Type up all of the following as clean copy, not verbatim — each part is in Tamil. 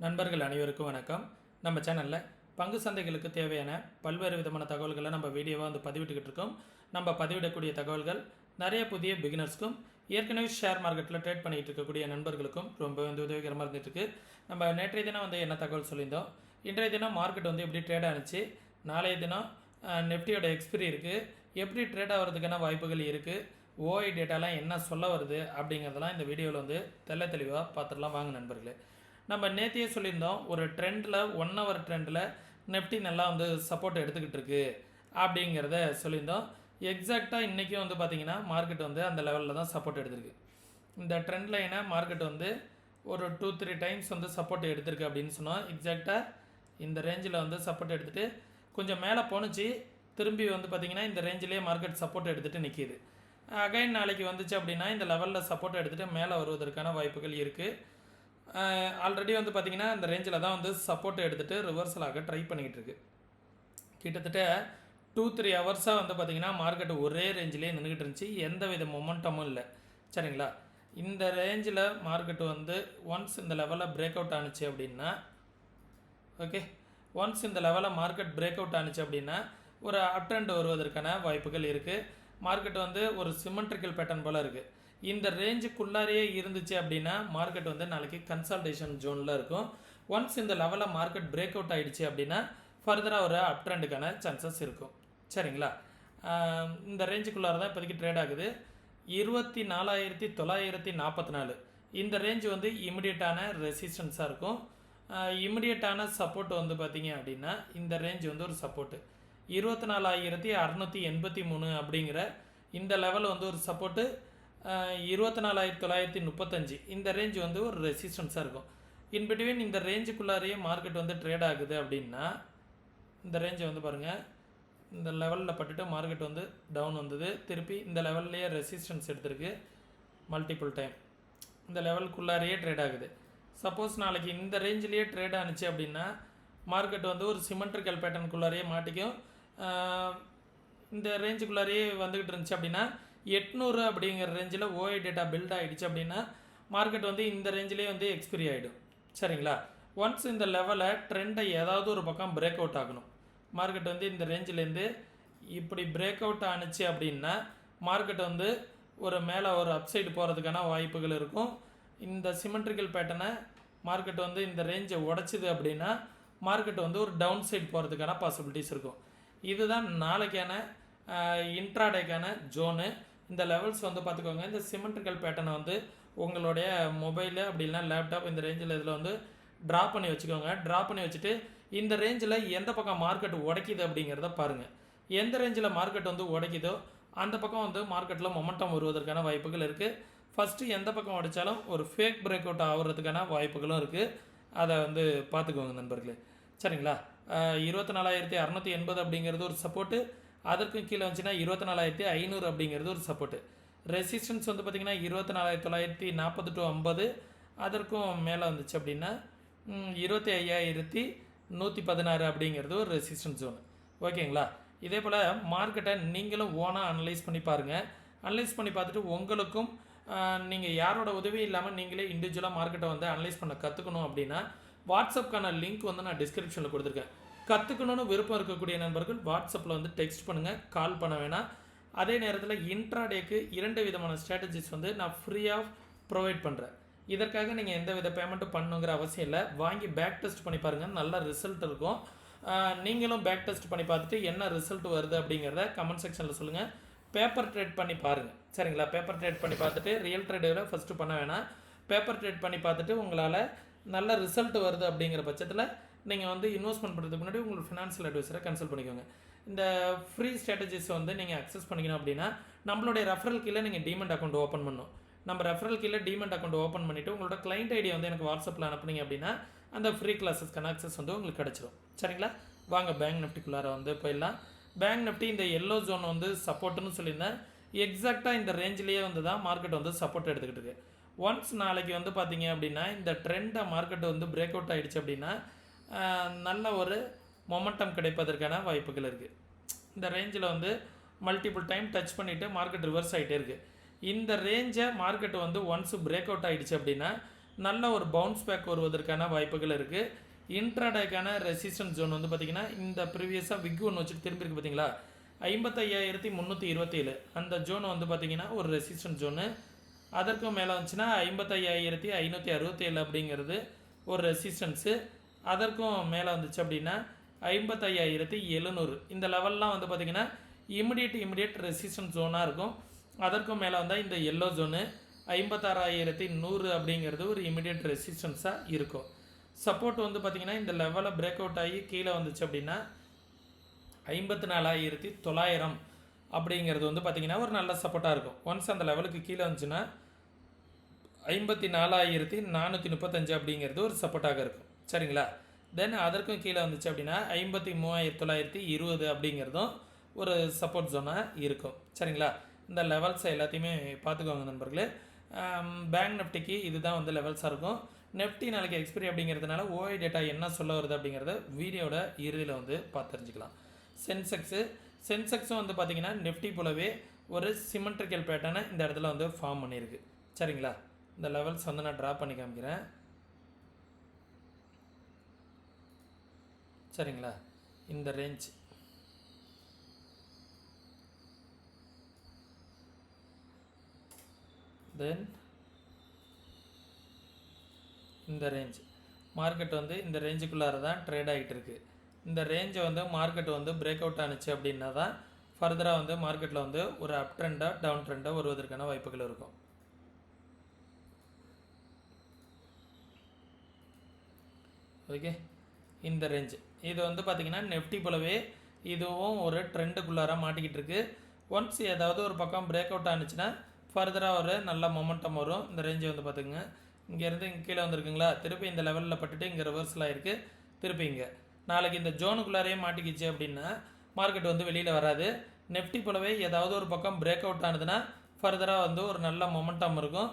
நண்பர்கள் அனைவருக்கும் வணக்கம். நம்ம சேனலில் பங்கு சந்தைகளுக்கு தேவையான பல்வேறு விதமான தகவல்களை நம்ம வீடியோவாக பதிவிட்டுக்கிட்டு இருக்கோம். நம்ம பதிவிடக்கூடிய தகவல்கள் நிறைய புதிய பிகினர்ஸ்க்கும் ஏற்கனவே ஷேர் மார்க்கெட்டில் ட்ரேட் பண்ணிகிட்டு இருக்கக்கூடிய நண்பர்களுக்கும் ரொம்ப உதவிகரமாக இருந்துகிட்ருக்கு. நம்ம நேற்றைய தினம் என்ன தகவல் சொல்லியிருந்தோம், இன்றைய தினம் மார்க்கெட் எப்படி ட்ரேட் ஆனிச்சு, நாளைய தினம் நெஃப்டியோட எக்ஸ்பிரி இருக்குது, எப்படி ட்ரேட் ஆகிறதுக்கான வாய்ப்புகள் இருக்குது, ஓஐ டேட்டாலாம் என்ன சொல்ல வருது அப்படிங்கிறதெல்லாம் இந்த வீடியோவில் தெளிவாக பார்த்துடலாம். வாங்க நண்பர்களே. நம்ம நேற்றையே சொல்லியிருந்தோம், ஒரு ட்ரெண்டில் 1 hour ட்ரெண்டில் நெஃப்டி நல்லா சப்போர்ட் எடுத்துக்கிட்டு இருக்கு அப்படிங்கிறத சொல்லியிருந்தோம். எக்ஸாக்டாக இன்றைக்கும் பார்த்திங்கன்னா மார்க்கெட் அந்த லெவலில் தான் சப்போர்ட் எடுத்திருக்கு. இந்த ட்ரெண்ட் லைனை மார்க்கெட் ஒரு 2-3 டைம்ஸ் சப்போர்ட் எடுத்திருக்கு அப்படின்னு சொன்னோம். எக்ஸாக்டாக இந்த ரேஞ்சில் சப்போர்ட் எடுத்துகிட்டு கொஞ்சம் மேலே போணுச்சு, திரும்பி பார்த்திங்கன்னா இந்த ரேஞ்சிலே மார்க்கெட் சப்போர்ட் எடுத்துகிட்டு நிற்கிது. அகைன் நாளைக்கு வந்துச்சு அப்படின்னா இந்த லெவலில் சப்போர்ட் எடுத்துகிட்டு மேலே வருவதற்கான வாய்ப்புகள் இருக்குது. ஆல்ரெடி பார்த்திங்கன்னா இந்த ரேஞ்சில் தான் சப்போர்ட் எடுத்துகிட்டு ரிவர்சலாக ட்ரை பண்ணிக்கிட்டு இருக்கு. கிட்டத்தட்ட 2-3 ஹவர்ஸாக பார்த்திங்கன்னா மார்க்கெட் ஒரே ரேஞ்சிலே நின்றுக்கிட்டு இருந்துச்சு, எந்த வித மொமெண்டமும் இல்லை. சரிங்களா? இந்த ரேஞ்சில் மார்க்கெட் ஒன்ஸ் இந்த லெவலில் பிரேக் அவுட் ஆனிச்சு அப்படின்னா, ஓகே, ஒன்ஸ் இந்த லெவலில் மார்க்கெட் பிரேக் அவுட் ஆனிச்சு அப்படின்னா ஒரு அப் ட்ரெண்ட் வருவதற்கான வாய்ப்புகள் இருக்குது. மார்க்கெட் ஒரு சிமெட்ரிக்கல் பேட்டர்ன் போல் இருக்குது. இந்த ரேஞ்சுக்குள்ளாரையே இருந்துச்சு அப்படின்னா மார்க்கெட் நாளைக்கு கன்சால்டேஷன் ஜோனில் இருக்கும். ஒன்ஸ் இந்த லெவலில் மார்க்கெட் பிரேக் அவுட் ஆகிடுச்சு அப்படின்னா ஃபர்தராக ஒரு அப் ட்ரெண்டுக்கான சான்சஸ் இருக்கும். சரிங்களா? இந்த ரேஞ்சுக்குள்ளார தான் இப்போதைக்கு ட்ரேட் ஆகுது. 24,944 இந்த ரேஞ்சு இமிடியேட்டான ரெசிஸ்டன்ஸாக இருக்கும். இமிடியேட்டான சப்போர்ட் பார்த்திங்க அப்படின்னா இந்த ரேஞ்ச் ஒரு சப்போர்ட்டு 24,683 அப்படிங்கிற இந்த லெவல் ஒரு சப்போர்ட்டு. 24,935 இந்த ரேஞ்ச் ஒரு ரெசிஸ்டன்ஸாக இருக்கும். இன்பிட்வீன் இந்த ரேஞ்சுக்குள்ளாரையே மார்க்கெட் ட்ரேட் ஆகுது அப்படின்னா இந்த ரேஞ்சை பாருங்கள், இந்த லெவலில் பட்டுட்டு மார்க்கெட் டவுன் வந்தது, திருப்பி இந்த லெவல்லையே ரெசிஸ்டன்ஸ் எடுத்திருக்கு மல்டிபிள் டைம். இந்த லெவலுக்குள்ளாரையே ட்ரேட் ஆகுது. சப்போஸ் நாளைக்கு இந்த ரேஞ்சிலேயே ட்ரேட் ஆனிச்சு அப்படின்னா மார்க்கெட் ஒரு சிமெட்ரிக்கல் பேட்டர்னுக்குள்ளாரையே மாட்டிக்கும். இந்த ரேஞ்சுக்குள்ளாரையே வந்துக்கிட்டு இருந்துச்சு அப்படின்னா 800 அப்படிங்கிற ரேஞ்சில் ஓஐ டேட்டா பில்ட் ஆகிடுச்சு அப்படின்னா மார்க்கெட் இந்த ரேஞ்சிலே எக்ஸ்பிரி ஆகிடும். சரிங்களா? ஒன்ஸ் இந்த லெவலை ட்ரெண்டை ஏதாவது ஒரு பக்கம் பிரேக் அவுட் ஆகணும். மார்க்கெட் இந்த ரேஞ்சிலேருந்து இப்படி பிரேக் அவுட் ஆனிச்சு அப்படின்னா மார்க்கெட் ஒரு மேலே ஒரு அப்சைடு போகிறதுக்கான வாய்ப்புகள் இருக்கும். இந்த சிமெட்ரிக்கல் பேட்டர்னை மார்க்கெட் இந்த ரேஞ்சை உடைச்சிது அப்படின்னா மார்க்கெட் ஒரு டவுன் சைடு போகிறதுக்கான பாசிபிலிட்டிஸ் இருக்கும். இதுதான் நாளைக்கான இன்ட்ராடேக்கான ஜோனு. இந்த லெவல்ஸ் பார்த்துக்கோங்க. இந்த சிமெட்ரிக்கல் பேட்டர்னை உங்களுடைய மொபைலு அப்படி இல்லைனா லேப்டாப் இந்த ரேஞ்சில் இதில் ட்ரா பண்ணி வச்சுக்கோங்க. ட்ரா பண்ணி வச்சுட்டு இந்த ரேஞ்சில் எந்த பக்கம் மார்க்கெட் உடைக்குது அப்படிங்கிறத பாருங்கள். எந்த ரேஞ்சில் மார்க்கெட் உடைக்குதோ அந்த பக்கம் மார்க்கெட்டில் மொமெண்டம் வருவதற்கான வாய்ப்புகள் இருக்குது. ஃபஸ்ட்டு எந்த பக்கம் உடைச்சாலும் ஒரு ஃபேக் பிரேக் அவுட் ஆகிறதுக்கான வாய்ப்புகளும் இருக்குது. அதை பார்த்துக்கோங்க நண்பர்களே. சரிங்களா? 24,680 அப்படிங்கிறது ஒரு சப்போர்ட்டு. அதற்கும் கீழே வந்துச்சுன்னா 24,500 அப்படிங்கிறது ஒரு சப்போர்ட்டு. ரெசிஸ்டன்ஸ் பார்த்திங்கன்னா 24,940 to 50. அதற்கும் மேலே வந்துச்சு அப்படின்னா 25,116 அப்படிங்கிறது ஒரு ரெசிஸ்டன்ஸ் ஜோன். ஓகேங்களா? இதே போல் மார்க்கெட்டை நீங்களும் ஓனாக அனலைஸ் பண்ணி பாருங்கள். அனலைஸ் பண்ணி பார்த்துட்டு உங்களுக்கும் நீங்கள் யாரோட உதவியும் இல்லாமல் நீங்களே இண்டிவிஜுவலாக மார்க்கெட்டை அனலைஸ் பண்ண கற்றுக்கணும் அப்படின்னா வாட்ஸ்அப்க்கான லிங்க் நான் டிஸ்கிரிப்ஷனில் கொடுத்துருக்கேன். கற்றுக்கணுன்னு விருப்பம் இருக்கக்கூடிய நண்பர்கள் வாட்ஸ்அப்பில் டெக்ஸ்ட் பண்ணுங்கள், கால் பண்ண வேணாம். அதே நேரத்தில் இன்ட்ராடேக்கு 2 விதமான ஸ்ட்ராட்டஜிஸ் நான் ஃப்ரீயாக ப்ரொவைட் பண்ணுறேன். இதற்காக நீங்கள் எந்த வித பேமெண்ட்டும் பண்ணுங்கிற அவசியம் இல்லை. வாங்கி பேக் டெஸ்ட் பண்ணி பாருங்கள், நல்ல ரிசல்ட் இருக்கும். நீங்களும் பேக் டெஸ்ட் பண்ணி பார்த்துட்டு என்ன ரிசல்ட் வருது அப்படிங்கிறத கமெண்ட் செக்ஷனில் சொல்லுங்கள். பேப்பர் ட்ரேட் பண்ணி பாருங்கள். சரிங்களா? பேப்பர் ட்ரேட் பண்ணி பார்த்துட்டு ரியல் ட்ரேடில் ஃபஸ்ட்டு பண்ண வேணாம். பேப்பர் ட்ரேட் பண்ணி பார்த்துட்டு உங்களால் நல்ல ரிசல்ட் வருது அப்படிங்கிற பட்சத்தில் நீங்கள் இன்வெஸ்ட்மெண்ட் பண்ணுறதுக்கு முன்னாடி உங்களோட ஃபினான்ஷியல் அட்வைசரை கன்சல்ட் பண்ணிக்கோங்க. இந்த ஃப்ரீ ஸ்ட்ராட்டஜிஸ் நீங்கள் அக்சஸ் பண்ணிக்கணும் அப்படின்னா நம்மளுடைய ரெஃபரல் கீழே நீங்கள் டீமெண்ட் அக்கௌண்ட் ஓப்பன் பண்ணணும். நம்ம ரெஃபரல் கீழே டீமெண்ட் அக்கௌண்ட் ஓப்பன் பண்ணிவிட்டு உங்களோட கிளைண்ட் ஐடியா எனக்கு வாட்ஸ்அப்பில் அனுப்புனீங்க அப்படின்னா அந்த ஃப்ரீ கிளாஸஸ்க்கான அக்சஸ் உங்களுக்கு கிடச்சிரும். சரிங்களா? வாங்க பேங்க் நிஃப்டிக்குள்ளார போயிடலாம். பேங்க் நிஃப்டி இந்த எல்லோ ஜோன் சப்போர்ட்டுன்னு சொல்லியிருந்தேன். எக்ஸாக்டாக இந்த ரேஞ்சிலேயே தான் மார்க்கெட் சப்போர்ட் எடுத்துக்கிட்டு இருக்கு. ஒன்ஸ் நாளைக்கு பார்த்தீங்க அப்படின்னா இந்த ட்ரெண்டை மார்க்கெட் பிரேக் அவுட் ஆகிடுச்சு அப்படின்னா நல்ல ஒரு மொமெண்டம் கிடைப்பதற்கான வாய்ப்புகள் இருக்குது. இந்த ரேஞ்சில் மல்டிபிள் டைம் டச் பண்ணிவிட்டு மார்க்கெட் ரிவர்ஸ் ஆகிட்டே இருக்குது. இந்த ரேஞ்சை மார்க்கெட் ஒன்ஸ் பிரேக் அவுட் ஆகிடுச்சு அப்படின்னா நல்ல ஒரு பவுன்ஸ் பேக் வருவதற்கான வாய்ப்புகள் இருக்குது. இன்ட்ராடேக்கான ரெசிஸ்டன்ஸ் ஜோன் வந்து பார்த்திங்கன்னா இந்த ப்ரீவியஸாக விக் ஒன்று வச்சுட்டு திரும்பி இருக்குது பார்த்தீங்களா, 55,327 அந்த ஜோன் வந்து பார்த்திங்கன்னா ஒரு ரெசிஸ்டன்ஸ் ஜோனு. அதற்கும் மேலே வந்துச்சுன்னா 55,567 அப்படிங்கிறது ஒரு ரெசிஸ்டன்ஸு. அதற்கும் மேலே வந்துச்சு அப்படின்னா 55,700 இந்த லெவல்லாம் வந்து பார்த்திங்கன்னா இமிடியேட் ரெசிஸ்டன்ஸ் ஜோனாக இருக்கும். அதற்கும் மேலே வந்தால் இந்த எல்லோ ஜோனு 56,100 அப்படிங்கிறது ஒரு இமிடியேட் ரெசிஸ்டன்ஸாக இருக்கும். சப்போர்ட் வந்து பார்த்திங்கன்னா இந்த லெவலில் பிரேக் அவுட் ஆகி கீழே வந்துச்சு அப்படின்னா 54,900 அப்படிங்கிறது வந்து பார்த்திங்கன்னா ஒரு நல்ல சப்போர்ட்டாக இருக்கும். ஒன்ஸ் அந்த லெவலுக்கு கீழே வந்துச்சுன்னா 54,435 அப்படிங்கிறது ஒரு சப்போர்ட்டாக இருக்கும். சரிங்களா. தென் அதற்கும் கீழே வந்துச்சு அப்படின்னா 53,920 அப்படிங்கிறதும் ஒரு சப்போர்ட் ஜோனாக இருக்கும். சரிங்களா. இந்த லெவல்ஸை எல்லாத்தையுமே பார்த்துக்கோங்க நண்பர்களே. பேங்க் நிஃப்டிக்கு இதுதான் வந்து லெவல்ஸாக இருக்கும். நெஃப்டி நாளைக்கு எக்ஸ்பைரி அப்படிங்கிறதுனால ஓஐ டேட்டா என்ன சொல்ல வருது அப்படிங்கிறத வீடியோட இறுதியில் வந்து பார்த்து தெரிஞ்சுக்கலாம். சென்செக்ஸும் வந்து பார்த்திங்கன்னா நெஃப்டி போலவே ஒரு சிமெட்ரிக்கல் பேட்டர்னை இந்த இடத்துல வந்து ஃபார்ம் பண்ணியிருக்கு. சரிங்களா. இந்த லெவல்ஸ் வந்து நான் ட்ரா பண்ணி காமிக்கிறேன். சரிங்களா. இந்த ரேஞ்ச் தென் இந்த ரேஞ்ச் மார்க்கெட் வந்து இந்த ரேஞ்சுக்குள்ளார தான் ட்ரேட் ஆகிட்டு இருக்குது. இந்த ரேஞ்சை வந்து மார்க்கெட் வந்து பிரேக் அவுட் ஆனிச்சு அப்படின்னா தான் ஃபர்தராக வந்து மார்க்கெட்டில் வந்து ஒரு அப் ட்ரெண்டாக டவுன் ட்ரெண்டாக வருவதற்கான வாய்ப்புகள் இருக்கும். ஓகே. இந்த ரேஞ்சு இது வந்து பார்த்திங்கன்னா நெஃப்டி போலவே இதுவும் ஒரு ட்ரெண்டுக்குள்ளார மாட்டிக்கிட்டு இருக்குது. ஒன்ஸ் ஏதாவது ஒரு பக்கம் பிரேக் அவுட் ஆனிச்சுன்னா ஃபர்தராக ஒரு நல்ல மொமெண்டம் வரும். இந்த ரேஞ்சை வந்து பார்த்துக்குங்க. இங்கேருந்து இங்கே கீழே வந்துருக்குங்களா, திருப்பி இந்த லெவலில் பட்டுட்டு இங்கே ரிவர்ஸில் ஆகிருக்கு. திருப்பி இங்கே நாளைக்கு இந்த ஜோனுக்குள்ளாரையே மாட்டிக்கிச்சு அப்படின்னா மார்க்கெட் வந்து வெளியில் வராது. நெஃப்டி போலவே ஏதாவது ஒரு பக்கம் பிரேக் அவுட் ஆனதுன்னா ஃபர்தராக வந்து ஒரு நல்ல மொமெண்டம் இருக்கும்.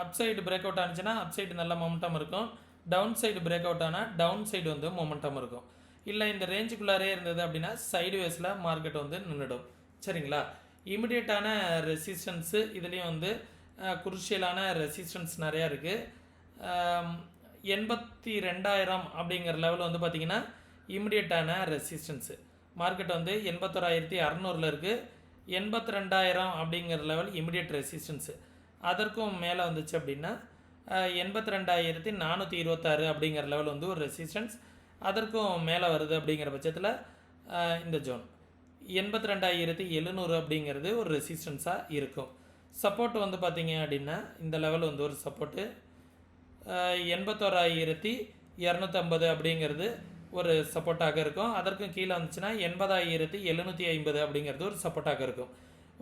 அப் சைடு பிரேக் அவுட் ஆனிச்சுன்னா அப் சைடு நல்ல மொமெண்டம் இருக்கும். டவுன் சைடு பிரேக் அவுட் ஆனால் டவுன் சைடு வந்து மொமெண்டம் இருக்கும். இல்லை இந்த ரேஞ்சுக்குள்ளாரே இருந்தது அப்படின்னா சைடு வேஸில் மார்க்கெட் வந்து நின்றுடும். சரிங்களா. இமிடியேட்டான ரெசிஸ்டன்ஸு இதுலேயும் வந்து குருஷியலான ரெசிஸ்டன்ஸ் நிறையா இருக்குது. 82,000 அப்படிங்கிற லெவல் வந்து பார்த்திங்கன்னா இமிடியேட்டான ரெசிஸ்டன்ஸு. மார்க்கெட் வந்து 81,600 இருக்குது. 82,000 அப்படிங்கிற லெவல் இமிடியேட் ரெசிஸ்டன்ஸு. அதற்கும் மேலே வந்துச்சு அப்படின்னா 82,426 அப்படிங்கிற லெவல் வந்து ஒரு ரெசிஸ்டன்ஸ். அதற்கும் மேலே வருது அப்படிங்கிற பட்சத்தில் இந்த ஜோன் 82,700 அப்படிங்கிறது ஒரு ரெசிஸ்டன்ஸாக இருக்கும். சப்போர்ட் வந்து பார்த்திங்க அப்படின்னா இந்த லெவல் வந்து ஒரு சப்போர்ட்டு 81,250 அப்படிங்கிறது ஒரு சப்போர்ட்டாக இருக்கும். அதற்கும் கீழே வந்துச்சுன்னா 80,750 அப்படிங்கிறது ஒரு சப்போர்ட்டாக இருக்கும்.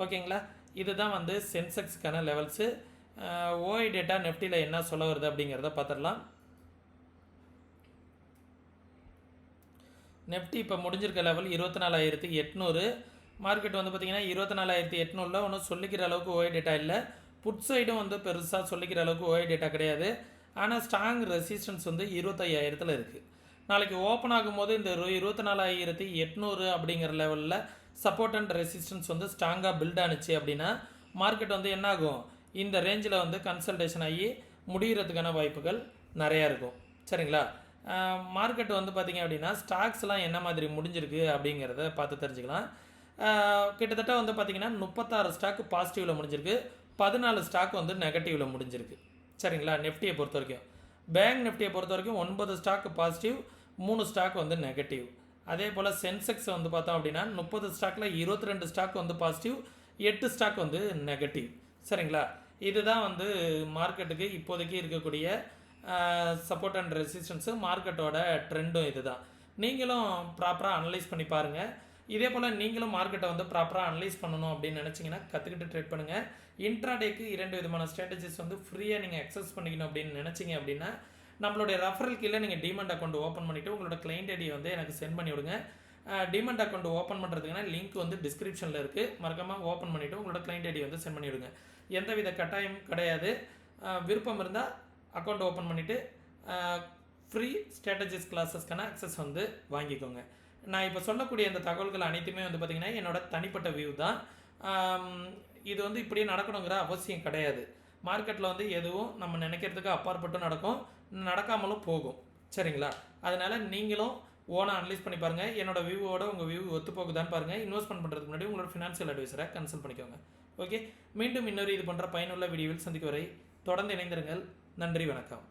ஓகேங்களா. இதுதான் வந்து சென்செக்ஸ்க்கான லெவல்ஸு. ஓஐ டேட்டா நெஃப்டியில் என்ன சொல்ல வருது அப்படிங்கிறத பார்த்துடலாம். நெஃப்டி இப்போ முடிஞ்சிருக்க லெவல் 24,800. மார்க்கெட் வந்து பார்த்திங்கன்னா 24,800 ஒன்றும் சொல்லிக்கிற அளவுக்கு ஓஐ டேட்டா இல்லை. புட் சைடும் வந்து பெருசாக சொல்லிக்கிற அளவுக்கு ஓஐ டேட்டா கிடையாது. ஆனால் ஸ்ட்ராங் ரெசிஸ்டன்ஸ் வந்து 25,000 இருக்குது. நாளைக்கு ஓப்பன் ஆகும்போது இந்த 24,800 அப்படிங்கிற லெவலில் சப்போர்ட் அண்ட் ரெசிஸ்டன்ஸ் வந்து ஸ்ட்ராங்காக பில்ட் ஆனிச்சு அப்படின்னா மார்க்கெட் வந்து என்ன ஆகும், இந்த ரேஞ்சில் வந்து கன்சல்டேஷன் ஆகி முடிகிறதுக்கான வாய்ப்புகள் நிறையா இருக்கும். சரிங்களா. மார்க்கெட் வந்து பார்த்திங்க அப்படின்னா ஸ்டாக்ஸ்லாம் என்ன மாதிரி முடிஞ்சிருக்கு அப்படிங்கிறத பார்த்து தெரிஞ்சுக்கலாம். கிட்டத்தட்ட வந்து பார்த்திங்கன்னா 36 ஸ்டாக் பாசிட்டிவில் முடிஞ்சிருக்கு, 14 ஸ்டாக் வந்து நெகட்டிவில் முடிஞ்சிருக்கு. சரிங்களா. நெஃப்டியை பொறுத்த வரைக்கும், பேங்க் நிஃப்டியை பொறுத்த வரைக்கும் 9 ஸ்டாக் பாசிட்டிவ், 3 ஸ்டாக் வந்து நெகட்டிவ். அதே போல் சென்செக்ஸ் வந்து பார்த்தோம் அப்படின்னா 30 ஸ்டாக்கில் 22 ஸ்டாக் வந்து பாசிட்டிவ், 8 ஸ்டாக் வந்து நெகட்டிவ். சரிங்களா. இதுதான் வந்து மார்க்கெட்டுக்கு இப்போதைக்கு இருக்கக்கூடிய சப்போர்ட் அண்ட் ரெசிஸ்டன்ஸு. மார்க்கெட்டோட ட்ரெண்டும் இது தான். நீங்களும் ப்ராப்பராக அனலைஸ் பண்ணி பாருங்கள். இதே போல் நீங்களும் மார்க்கெட்டை வந்து ப்ராப்பராக அனலைஸ் பண்ணணும் அப்படின்னு நினச்சிங்கன்னா கற்றுக்கிட்டு ட்ரேட் பண்ணுங்கள். இன்ட்ராடேக்கு 2 விதமான ஸ்ட்ராட்டஜிஸ் வந்து ஃப்ரீயாக நீங்கள் அக்சஸ் பண்ணிக்கணும் அப்படின்னு நினச்சிங்க அப்படின்னா நம்மளுடைய ரெஃபரல் கீழே நீங்கள் டிமெண்ட் அக்கௌண்ட் ஓப்பன் பண்ணிவிட்டு உங்களோட கிளைண்ட் ஐடியை வந்து எனக்கு சென்ட் பண்ணி விடுங்க. டிமெண்ட் அக்கௌண்ட் ஓப்பன் பண்ணுறதுக்குன்னா லிங்க் வந்து டிஸ்கிரிப்ஷனில் இருக்குது. மறக்காமல் ஓப்பன் பண்ணிவிட்டு உங்களோட கிளைண்ட் ஐடி வந்து சென்ட் பண்ணி விடுங்க. எந்தவித கட்டாயம் கிடையாது. விருப்பம் இருந்தால் அக்கௌண்ட் ஓப்பன் பண்ணிவிட்டு ஃப்ரீ ஸ்ட்ராட்டஜிஸ் கிளாஸஸ்க்கான அக்சஸ் வந்து வாங்கிக்கோங்க. நான் இப்போ சொல்லக்கூடிய இந்த தகவல்கள் அனைத்துமே வந்து பார்த்திங்கன்னா என்னோட தனிப்பட்ட வியூ தான். இது வந்து இப்படியே நடக்கணுங்கிற அவசியம் கிடையாது. மார்க்கெட்டில் வந்து எதுவும் நம்ம நினைக்கிறதுக்கு அப்பாற்பட்டு நடக்கும், நடக்காமலும் போகும். சரிங்களா? அதனால் நீங்களும் ஓனாக அனலைஸ் பண்ணி பாருங்கள். என்னோட வியூவோட உங்கள் வியூ ஒத்து போகுதான்னு பாருங்கள். இன்வெஸ்ட்மெண்ட் பண்ணுறதுக்கு முன்னாடி உங்களோட ஃபினான்ஷியல் அட்வைசரை கன்சல்ட் பண்ணிக்கோங்க. ஓகே, மீண்டும் இன்னொரு இது போன்ற பயனுள்ள வீடியோவில் சந்திக்கும் வரை தொடர்ந்து இணைந்திருங்கள். நன்றி, வணக்கம்.